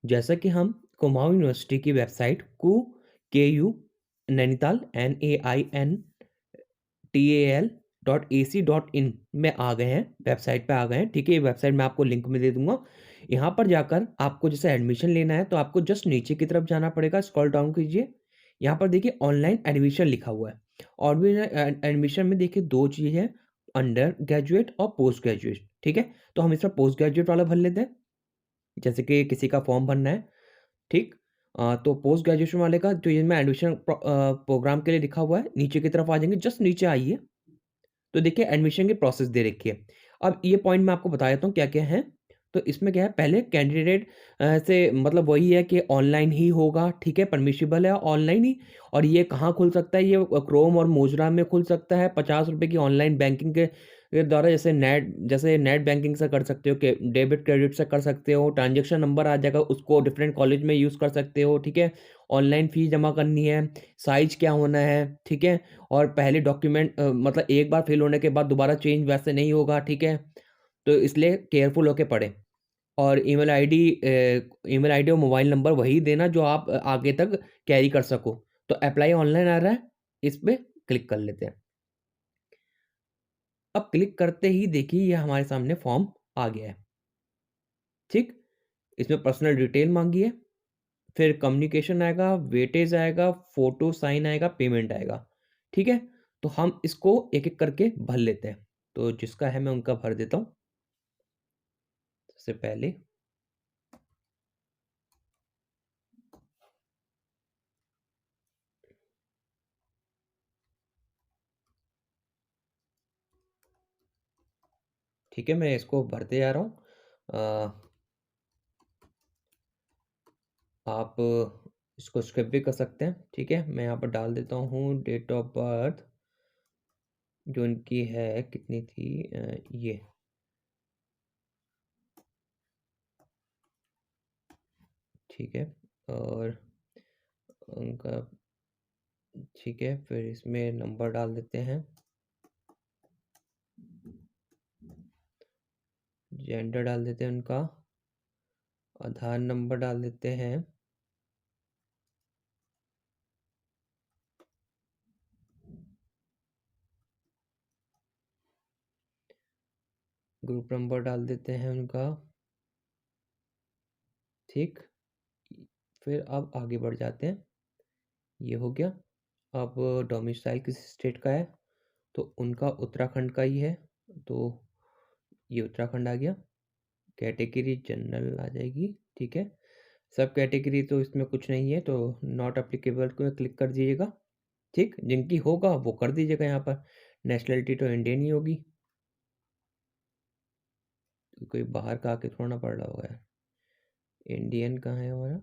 जैसा कि हम कुमाऊं यूनिवर्सिटी की वेबसाइट KU नैनीताल NAINTAL.AC.in में आ गए हैं, वेबसाइट पे आ गए हैं। ठीक है, ये वेबसाइट मैं आपको लिंक में दे दूंगा। यहाँ पर जाकर आपको जैसे एडमिशन लेना है तो आपको जस्ट नीचे की तरफ जाना पड़ेगा, स्क्रॉल डाउन कीजिए। यहाँ पर देखिए ऑनलाइन एडमिशन लिखा हुआ है। और एडमिशन में देखिए दो चीज़ है, अंडर ग्रेजुएट और पोस्ट ग्रेजुएट। ठीक है, तो हम इसमें पोस्ट ग्रेजुएट वाला भर लेते हैं। जैसे कि किसी का फॉर्म भरना है, ठीक। तो पोस्ट ग्रेजुएशन वाले का जो ये मैं एडमिशन प्रोग्राम के लिए लिखा हुआ है, नीचे की तरफ आ जाएंगे, जस्ट नीचे आइए तो देखिए एडमिशन की प्रोसेस दे रखी है। अब ये पॉइंट मैं आपको बता देता हूँ क्या-क्या है। तो इसमें क्या है, पहले कैंडिडेट से मतलब वही है कि ऑनलाइन ही होगा, ठीक है, परमिसिबल है ऑनलाइन ही। और ये कहाँ खुल सकता है, ये क्रोम और मोज़िला में खुल सकता है। ₹50 की ऑनलाइन बैंकिंग के द्वारा जैसे नेट बैंकिंग से कर सकते हो, के डेबिट क्रेडिट से कर सकते हो। ट्रांज़ैक्शन नंबर आ जाएगा, उसको डिफरेंट कॉलेज में यूज़ कर सकते हो, ठीक है। ऑनलाइन फ़ीस जमा करनी है, साइज़ क्या होना है, ठीक है। और पहले डॉक्यूमेंट मतलब एक बार फ़िल होने के बाद दोबारा चेंज वैसे नहीं होगा, ठीक है। तो इसलिए केयरफुल होके पढ़ें। और ईमेल आईडी और मोबाइल नंबर वही देना जो आप आगे तक कैरी कर सको। तो अप्लाई ऑनलाइन आ रहा है, इस पे क्लिक कर लेते हैं। अब क्लिक करते ही देखिए ये हमारे सामने फॉर्म आ गया है, ठीक। इसमें पर्सनल डिटेल मांगी है, फिर कम्युनिकेशन आएगा, वेटेज आएगा, फोटो साइन आएगा, पेमेंट आएगा, ठीक है। तो हम इसको एक एक करके भर लेते हैं। तो जिसका है मैं उनका भर देता हूँ। सबसे पहले ठीक है, मैं इसको भरते जा रहा हूँ। आप इसको स्किप भी कर सकते हैं, ठीक है। मैं यहाँ पर डाल देता हूँ डेट ऑफ बर्थ जो इनकी है, कितनी थी ये, ठीक है। और उनका, ठीक है, फिर इसमें नंबर डाल देते हैं, जेंडर डाल देते हैं उनका, आधार नंबर डाल देते हैं, ग्रुप नंबर डाल देते हैं उनका, ठीक। फिर अब आगे बढ़ जाते हैं, ये हो गया। अब डोमिसाइल किस स्टेट का है, तो उनका उत्तराखंड का ही है, तो ये उत्तराखंड आ गया। कैटेगरी जनरल आ जाएगी, ठीक है। सब कैटेगरी तो इसमें कुछ नहीं है, तो नॉट अप्लीकेबल को क्लिक कर दीजिएगा, ठीक। जिनकी होगा वो कर दीजिएगा। यहाँ पर नेशनलिटी तो इंडियन ही होगी, तो कोई बाहर का आके थोड़ा ना पड़ रहा होगा यार। इंडियन कहाँ है हमारा,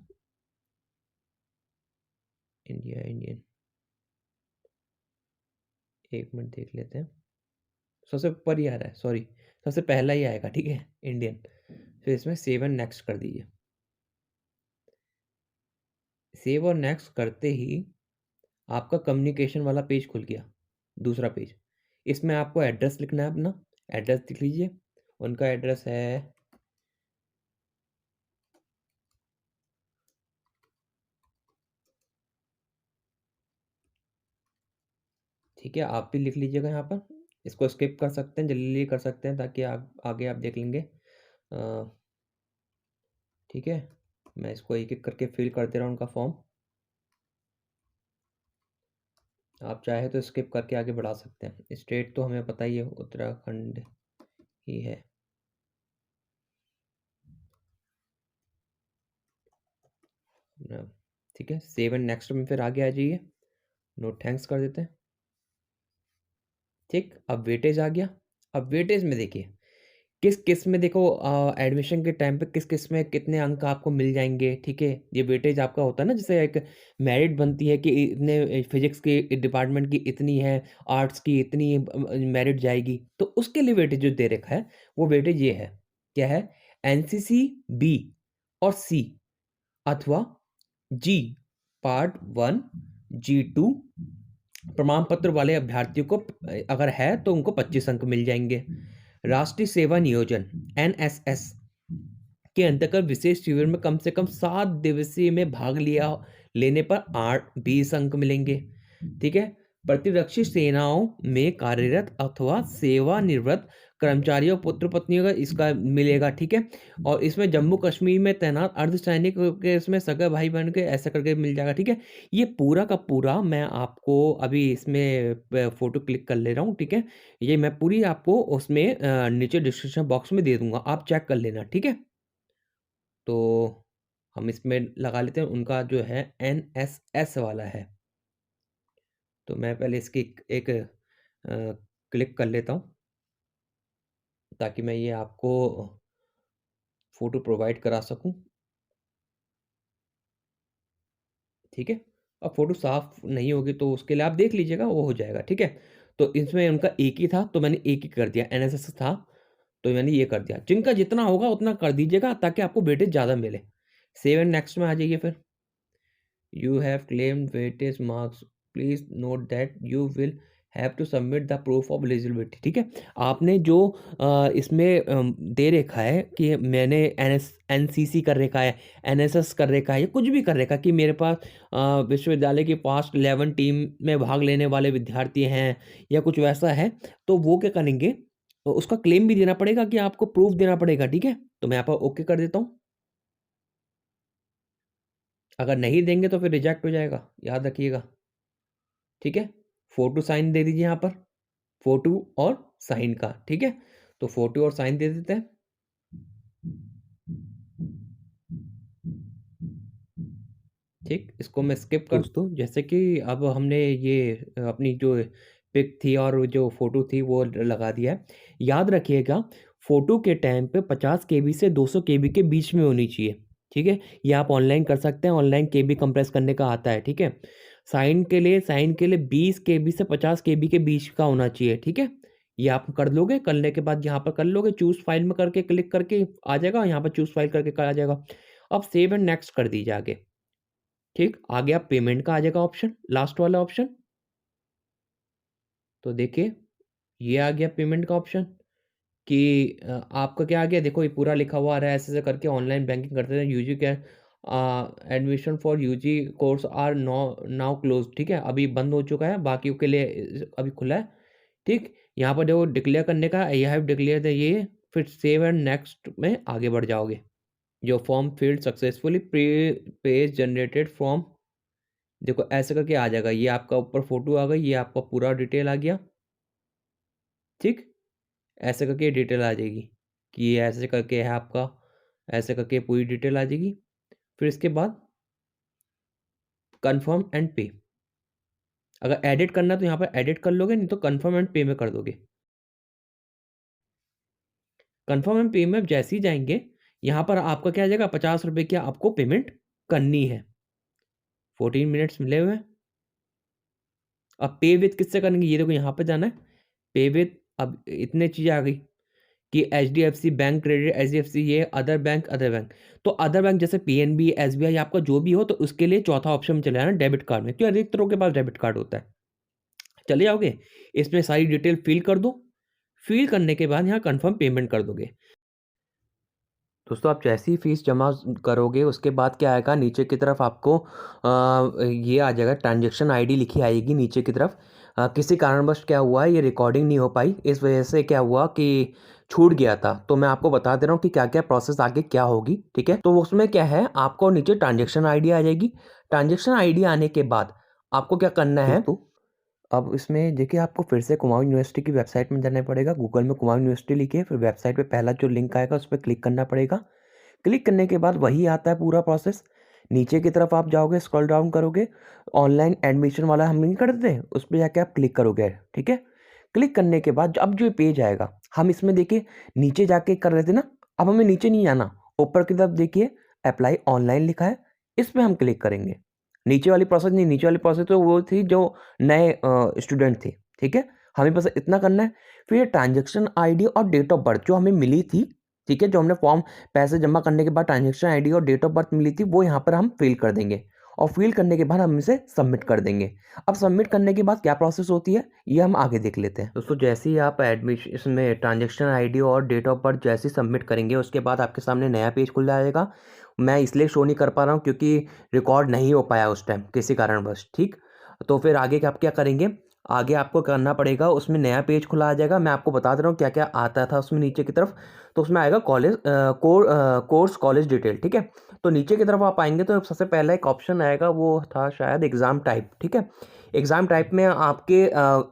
इंडिया, इंडियन, एक मिनट देख लेते हैं। सबसे ऊपर ही आ रहा है, सॉरी, सबसे पहला ही आएगा, ठीक है, इंडियन। फिर इसमें सेव एंड नेक्स्ट कर दीजिए। सेव और नेक्स्ट करते ही आपका कम्युनिकेशन वाला पेज खुल गया, दूसरा पेज। इसमें आपको एड्रेस लिखना है अपना, एड्रेस लिख लीजिए। उनका एड्रेस है, ठीक है, आप भी लिख लीजिएगा यहाँ पर। इसको स्किप कर सकते हैं, जल्दी कर सकते हैं ताकि आगे आप देख लेंगे। ठीक है, मैं इसको एक एक करके फिल कर दे रहा हूँ उनका फॉर्म। आप चाहे तो स्किप करके आगे बढ़ा सकते हैं। स्टेट तो हमें पता ही है, उत्तराखंड ही है। ठीक है, सेव एंड नेक्स्ट में फिर आगे आ जाइए, नो थैंक्स कर देते हैं, ठीक। अब वेटेज आ गया। अब वेटेज में देखिए किस किस में, देखो एडमिशन के टाइम पे किस किस में कितने अंक आपको मिल जाएंगे, ठीक है। ये वेटेज आपका होता है ना, जैसे एक मेरिट बनती है कि इतने फिजिक्स के डिपार्टमेंट की इतनी है, आर्ट्स की इतनी मेरिट जाएगी, तो उसके लिए वेटेज जो दे रखा है वो वेटेज ये है, क्या है, एनसीसी बी और सी अथवा जी पार्ट 1, G2 प्रमाण पत्र वाले अभ्यर्थियों को अगर है तो उनको 25 अंक मिल जाएंगे। राष्ट्रीय सेवा नियोजन एनएसएस के अंतर्गत विशेष शिविर में कम से कम 7 दिवसीय में भाग लिया लेने पर 20 अंक मिलेंगे। ठीक है। प्रतिरक्षी सेनाओं में कार्यरत अथवा सेवानिवृत्त कर्मचारियों पुत्र पत्नियों का इसका मिलेगा। ठीक है। और इसमें जम्मू कश्मीर में तैनात अर्धसैनिक के इसमें सगे भाई बहन के ऐसा करके मिल जाएगा। ठीक है। ये पूरा का पूरा मैं आपको अभी इसमें फोटो क्लिक कर ले रहा हूँ। ठीक है। ये मैं पूरी आपको उसमें नीचे डिस्क्रिप्शन बॉक्स में दे दूंगा, आप चेक कर लेना। ठीक है। तो हम इसमें लगा लेते हैं, उनका जो है NSS वाला है। तो मैं पहले इसकी एक क्लिक कर लेता हूँ ताकि मैं ये आपको फोटो प्रोवाइड करा सकूं। ठीक है। अब फोटो साफ नहीं होगी तो उसके लिए आप देख लीजिएगा, वो हो जाएगा। ठीक है। तो इसमें उनका एक ही था तो मैंने एक ही कर दिया, NSS था तो मैंने ये कर दिया। जिनका जितना होगा उतना कर दीजिएगा ताकि आपको वेटेज ज़्यादा मिले। सेव एंड नेक्स्ट में आ जाइए फिर। You have claimed weightage marks. Please note that you will have to submit the proof of eligibility. ठीक है। आपने जो इसमें दे रखा है कि मैंने NCC कर रखा है, NSS कर रखा है, या कुछ भी कर रखा है कि मेरे पास विश्वविद्यालय की पास्ट 11 टीम में भाग लेने वाले विद्यार्थी हैं या कुछ वैसा है, तो वो क्या करेंगे, तो उसका क्लेम भी देना पड़ेगा कि आपको प्रूफ देना पड़ेगा। ठीक है। तो मैं यहाँ पर ओके कर देता हूँ। अगर नहीं देंगे तो फिर रिजेक्ट हो जाएगा, याद रखिएगा। ठीक है। फोटो साइन दे दीजिए यहाँ पर, फोटो और साइन का। ठीक है। तो फोटो और साइन दे देते हैं। ठीक, इसको मैं स्किप कर दूँ। जैसे कि अब हमने ये अपनी जो पिक थी और जो फोटो थी वो लगा दिया है। याद रखिएगा फोटो के टाइम पे 50 KB से 200 KB के बीच में होनी चाहिए। ठीक है। ये आप ऑनलाइन कर सकते हैं, ऑनलाइन KB कंप्रेस करने का आता है। ठीक है। साइन के लिए 20 KB से 50 KB के बीच का होना चाहिए। ठीक है। ये आप कर लोगे, करने के बाद यहाँ पर कर लोगे, चूज फाइल में करके क्लिक करके आ जाएगा, यहाँ पर चूज फाइल करके आ जाएगा। अब सेव एंड नेक्स्ट कर दीजिए आगे। ठीक, आ गया पेमेंट का आ जाएगा ऑप्शन, लास्ट वाला ऑप्शन। तो देखिए ये आ गया पेमेंट का ऑप्शन कि आपका क्या आ गया, देखो ये पूरा लिखा हुआ आ रहा है ऐसे करके ऑनलाइन बैंकिंग करते हैं। यूजी के admission for UG course are now close. ठीक है, अभी बंद हो चुका है, बाकी के लिए अभी खुला है। ठीक, यहाँ पर देखो डिक्लेयर करने का, आई हैव डिक्लेयर ये, फिर सेव एंड नेक्स्ट में आगे बढ़ जाओगे। जो form field successfully, pre page generated form, देखो ऐसे करके आ जाएगा। ये आपका ऊपर फोटो आ गई, ये आपका पूरा डिटेल आ गया। ठीक, ऐसे करके डिटेल आ जाएगी कि ये ऐसे करके है आपका, ऐसे करके पूरी डिटेल आ जाएगी। फिर इसके बाद कन्फर्म एंड पे, अगर एडिट करना तो यहाँ पर एडिट कर लोगे, नहीं तो कन्फर्म एंड पे में कर दोगे। कन्फर्म एंड पे में जैसे ही जाएंगे यहाँ पर आपका क्या आ जाएगा, 50 रुपये की आपको पेमेंट करनी है। 14 मिनट्स मिले हुए हैं। अब पे विथ किससे करेंगे, ये देखो यहाँ पे जाना है पे विथ। अब इतने चीज़ें आ गई कि HDFC बैंक क्रेडिट, HDFC ये अदर बैंक, अदर बैंक। तो अदर बैंक जैसे PNB, SBI आपका जो भी हो, तो उसके लिए चौथा ऑप्शन में चले जाना डेबिट कार्ड में, क्योंकि अधिकतरों के पास डेबिट कार्ड होता है। चले जाओगे, इसमें सारी डिटेल फिल कर दो। फिल करने के बाद यहाँ कन्फर्म पेमेंट कर दोगे। दोस्तों आप जैसी ही फीस जमा करोगे उसके बाद क्या आएगा, नीचे की तरफ आपको ये आ जाएगा, ट्रांजैक्शन आईडी लिखी आएगी नीचे की तरफ। किसी कारणवश क्या हुआ है, ये रिकॉर्डिंग नहीं हो पाई, इस वजह से क्या हुआ कि छूट गया था। तो मैं आपको बता दे रहा हूँ कि क्या क्या प्रोसेस आगे क्या होगी। ठीक है। तो उसमें क्या है, आपको नीचे ट्रांजैक्शन आईडी आ जाएगी। ट्रांजैक्शन आईडी आने के बाद आपको क्या करना है, तो अब इसमें देखिए आपको फिर से कुमाऊं यूनिवर्सिटी की वेबसाइट में जाना पड़ेगा। गूगल में कुमाऊं यूनिवर्सिटी लिखिए, फिर वेबसाइट पे पहला जो लिंक आएगा उस पर क्लिक करना पड़ेगा। क्लिक करने के बाद वही आता है पूरा प्रोसेस। नीचे की तरफ आप जाओगे, स्क्रॉल डाउन करोगे, ऑनलाइन एडमिशन वाला हम नहीं करते, उस पर जाके आप क्लिक करोगे। ठीक है। क्लिक करने के बाद अब जो ये पेज आएगा, हम इसमें देखिए नीचे जाके कर रहे थे ना, अब हमें नीचे नहीं जाना, ऊपर की तरफ देखिए अप्लाई ऑनलाइन लिखा है, इस पर हम क्लिक करेंगे। नीचे वाली प्रोसेस नहीं, नीचे वाली प्रोसेस तो वो थी जो नए स्टूडेंट थे। ठीक है। हमें बस इतना करना है। फिर ट्रांजेक्शन आईडी और डेट ऑफ बर्थ जो हमें मिली थी, ठीक है, जो हमने फॉर्म पैसे जमा करने के बाद ट्रांजेक्शन आईडी और डेट ऑफ बर्थ मिली थी, वो यहाँ पर हम फिल कर देंगे। और फिल करने के बाद हम इसे सबमिट कर देंगे। अब सबमिट करने के बाद क्या प्रोसेस होती है ये हम आगे देख लेते हैं। दोस्तों जैसे ही आप एडमिशन में ट्रांजैक्शन आईडी और डेट ऑफ बर्थ जैसे ही सबमिट करेंगे उसके बाद आपके सामने नया पेज खुल जाएगा। मैं इसलिए शो नहीं कर पा रहा हूँ क्योंकि रिकॉर्ड नहीं हो पाया उस टाइम किसी कारणवश, ठीक। तो फिर आगे आप क्या करेंगे, आगे आपको करना पड़ेगा, उसमें नया पेज खुला आ जाएगा। मैं आपको बता दे रहा हूँ क्या क्या आता था उसमें नीचे की तरफ। तो उसमें आएगा कॉलेज कोर्स कॉलेज डिटेल, ठीक है। तो नीचे की तरफ आप आएंगे तो सबसे पहला एक ऑप्शन आएगा, वो था शायद एग्ज़ाम टाइप, ठीक है। एग्ज़ाम टाइप में आपके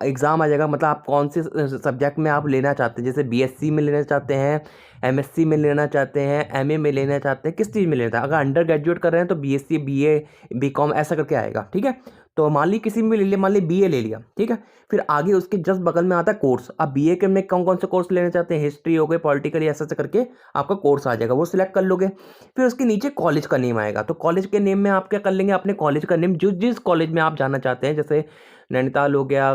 एग्ज़ाम आ जाएगा, मतलब आप कौन से सब्जेक्ट में आप लेना चाहते हैं, जैसे बीएससी में लेना चाहते हैं, एमएससी में लेना चाहते हैं, एमए में लेना चाहते हैं, किस चीज़ में लेना चाहते हैं। अगर अंडर ग्रेजुएट कर रहे हैं तो बीएससी, बीए, बीकॉम ऐसा करके आएगा, ठीक है। तो मान ली किसी में ले लिया, मान ली बीए ले लिया, ठीक है। फिर आगे उसके जस्ट बगल में आता है कोर्स। अब बीए के में कौन कौन से कोर्स लेना चाहते हैं, हिस्ट्री हो गए, पॉलिटिकल, ऐसा ऐसा करके आपका कोर्स आ जाएगा, वो सिलेक्ट कर लोगे। फिर उसके नीचे कॉलेज का नेम आएगा। तो कॉलेज के नेम में आप क्या कर लेंगे, अपने कॉलेज का नेम जिस कॉलेज में आप जाना चाहते हैं, जैसे नैनीताल हो गया,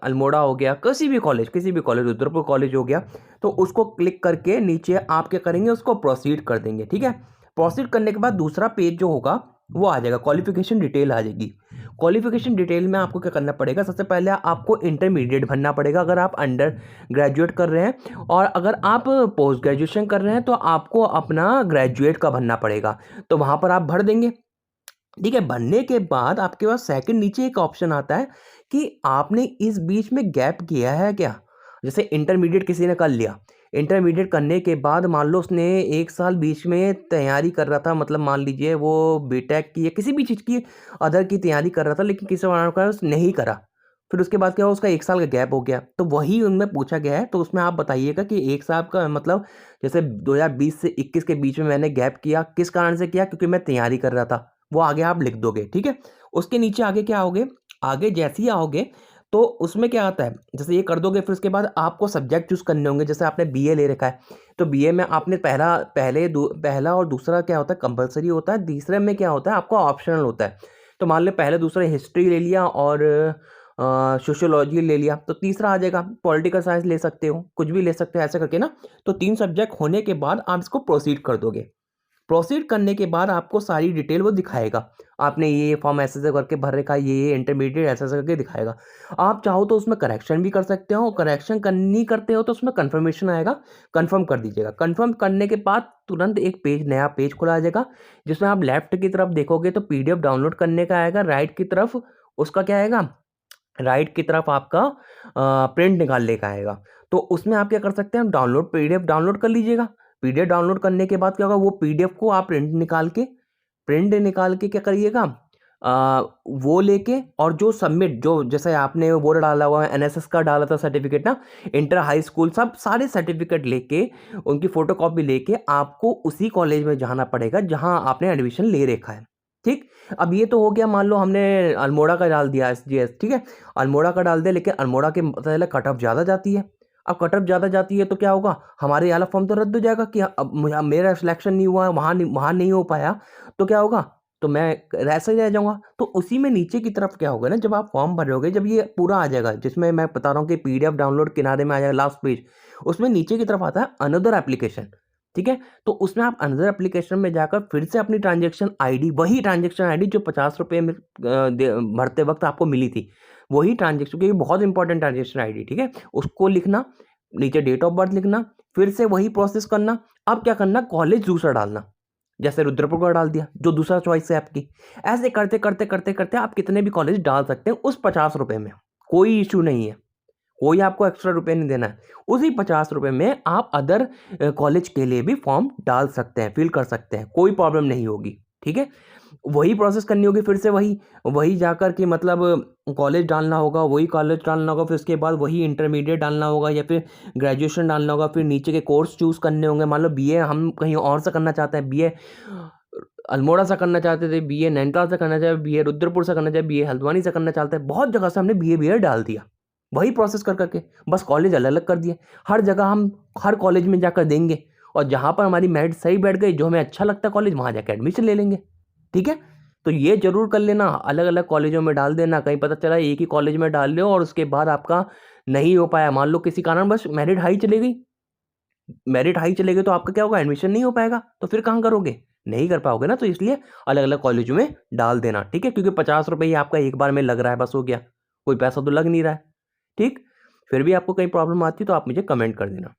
अल्मोड़ा हो गया, किसी भी कॉलेज, रुद्रपुर कॉलेज हो गया, तो उसको क्लिक करके नीचे आप क्या करेंगे, उसको प्रोसीड कर देंगे, ठीक है। प्रोसीड करने के बाद दूसरा पेज जो होगा वो आ जाएगा, क्वालिफिकेशन डिटेल आ जाएगी। क्वालिफिकेशन डिटेल में आपको क्या करना पड़ेगा, सबसे पहले आपको इंटरमीडिएट भरना पड़ेगा अगर आप अंडर ग्रेजुएट कर रहे हैं, और अगर आप पोस्ट ग्रेजुएशन कर रहे हैं तो आपको अपना ग्रेजुएट का भरना पड़ेगा। तो वहाँ पर आप भर देंगे, ठीक है। भरने के बाद आपके पास सेकंड नीचे एक ऑप्शन आता है कि आपने इस बीच में गैप किया है क्या। जैसे इंटरमीडिएट किसी ने कर लिया, इंटरमीडिएट करने के बाद मान लो उसने 1 साल बीच में तैयारी कर रहा था, मतलब मान लीजिए वो बीटेक की या किसी भी चीज़ की अदर की तैयारी कर रहा था, लेकिन किसी कारण उसने नहीं करा। फिर उसके बाद क्या हुआ, उसका 1 साल का गैप हो गया। तो वही उनमें पूछा गया है, तो उसमें आप बताइएगा कि 1 साल का मतलब जैसे 2020 से 21 के बीच में मैंने गैप किया, किस कारण से किया, क्योंकि मैं तैयारी कर रहा था। वो आगे आप लिख दोगे, ठीक है। उसके नीचे आगे क्या आओगे, आगे जैसे ही आओगे तो उसमें क्या आता है, जैसे ये कर दोगे, फिर उसके बाद आपको सब्जेक्ट चूज़ करने होंगे। जैसे आपने बीए ले रखा है, तो बीए में आपने पहला और दूसरा क्या होता है, कंपलसरी होता है। तीसरे में क्या होता है, आपका ऑप्शनल होता है। तो मान लो पहले दूसरे हिस्ट्री ले लिया और सोशियोलॉजी ले लिया, तो तीसरा आ जाएगा पॉलिटिकल साइंस ले सकते हो, कुछ भी ले सकते हो, ऐसे करके ना। तो 3 सब्जेक्ट होने के बाद आप इसको प्रोसीड कर दोगे। प्रोसीड करने के बाद आपको सारी डिटेल वो दिखाएगा, आपने ये फॉर्म ऐसे ऐसे करके भर रखा है, ये इंटरमीडिएट ऐसे ऐसे करके दिखाएगा। आप चाहो तो उसमें करेक्शन भी कर सकते हो, करेक्शन नहीं करते हो तो उसमें कन्फर्मेशन आएगा, कन्फर्म कर दीजिएगा। कन्फर्म करने के बाद तुरंत एक पेज, नया पेज खुला आ जाएगा, जिसमें आप लेफ्ट की तरफ देखोगे तो पीडीएफ डाउनलोड करने का आएगा, राइट की तरफ उसका क्या आएगा, राइट की तरफ आपका प्रिंट निकालने का आएगा। तो उसमें आप क्या कर सकते हैं, डाउनलोड पीडीएफ डाउनलोड कर लीजिएगा। पीडीएफ डाउनलोड करने के बाद क्या होगा, वो पीडीएफ को आप प्रिंट निकाल के क्या करिएगा, वो लेके, और जो सबमिट, जो जैसे आपने वो डाला हुआ है, एनएसएस का डाला था सर्टिफिकेट ना, इंटर हाई स्कूल, सब सारे सर्टिफिकेट लेके, उनकी फोटोकॉपी लेके आपको उसी कॉलेज में जाना पड़ेगा जहां आपने एडमिशन ले रखा है, ठीक। अब ये तो हो गया, मान लो हमने अल्मोड़ा का डाल दिया एसजीएस, ठीक है, अल्मोड़ा का डाल दिया, लेकिन अल्मोड़ा के पहले कट ऑफ ज़्यादा जाती है। अब कट ऑफ ज़्यादा जाती है तो क्या होगा, हमारे वाला फॉर्म तो रद्द हो जाएगा कि अब मेरा सिलेक्शन नहीं हुआ, वहाँ नहीं हो पाया, तो क्या होगा, तो मैं ऐसे ही रह जाऊँगा। तो उसी में नीचे की तरफ क्या होगा ना, जब आप फॉर्म भरोगे, जब ये पूरा आ जाएगा, जिसमें मैं बता रहा हूँ कि पीडीएफ डाउनलोड किनारे में आ जाएगा लास्ट पेज, उसमें नीचे की तरफ आता है अनदर एप्लीकेशन, ठीक है। तो उसमें आप अनदर एप्लीकेशन में जाकर फिर से अपनी ट्रांजैक्शन आईडी, वही ट्रांजैक्शन आईडी जो 50 रुपये में भरते वक्त आपको मिली थी, वही ट्रांजैक्शन, क्योंकि बहुत इंपॉर्टेंट ट्रांजैक्शन आईडी, ठीक है, उसको लिखना, नीचे डेट ऑफ बर्थ लिखना, फिर से वही प्रोसेस करना। अब क्या करना, कॉलेज दूसरा डालना, जैसे रुद्रपुर का डाल दिया, जो दूसरा चॉइस है आपकी। ऐसे करते करते करते करते आप कितने भी कॉलेज डाल सकते हैं उस 50 रुपये में, कोई इशू नहीं है, कोई आपको एक्स्ट्रा रुपये नहीं देना है। उसी 50 रुपये में आप अदर कॉलेज के लिए भी फॉर्म डाल सकते हैं, फिल कर सकते हैं, कोई प्रॉब्लम नहीं होगी, ठीक है। वही प्रोसेस करनी होगी, फिर से वही जाकर के मतलब कॉलेज डालना होगा, वही कॉलेज डालना होगा, फिर उसके बाद वही इंटरमीडिएट डालना होगा या फिर ग्रेजुएशन डालना होगा, फिर नीचे के कोर्स चूज़ करने होंगे। मान लो बीए हम कहीं और से करना चाहते हैं, बीए अल्मोड़ा से करना चाहते थे, बीए नैनीताल से करना चाहते, बीए रुद्रपुर से करना चाहते, बीए हल्द्वानी से करना चाहते हैं, बहुत जगह से हमने बीए डाल दिया, वही प्रोसेस कर करके, बस कॉलेज अलग अलग कर दिए। हर जगह हम हर कॉलेज में जाकर देंगे, और जहाँ पर हमारी मेरिट सही बैठ गई, जो हमें अच्छा लगता है कॉलेज, वहाँ जाकर एडमिशन ले लेंगे, ठीक है। तो ये जरूर कर लेना, अलग अलग कॉलेजों में डाल देना। कहीं पता चला एक ही कॉलेज में डाल लो और उसके बाद आपका नहीं हो पाया, मान लो किसी कारण बस मेरिट हाई चली गई, तो आपका क्या होगा, एडमिशन नहीं हो पाएगा, तो फिर कहाँ करोगे, नहीं कर पाओगे ना, तो इसलिए अलग-अलग कॉलेजों में डाल देना, ठीक है? क्योंकि 50 रुपए ही आपका एक बार में लग रहा है, बस हो गया। कोई पैसा तो लग नहीं रहा है, ठीक? फिर भी आपको कहीं प्रॉब्लम आती है तो आप मुझे कमेंट कर देना।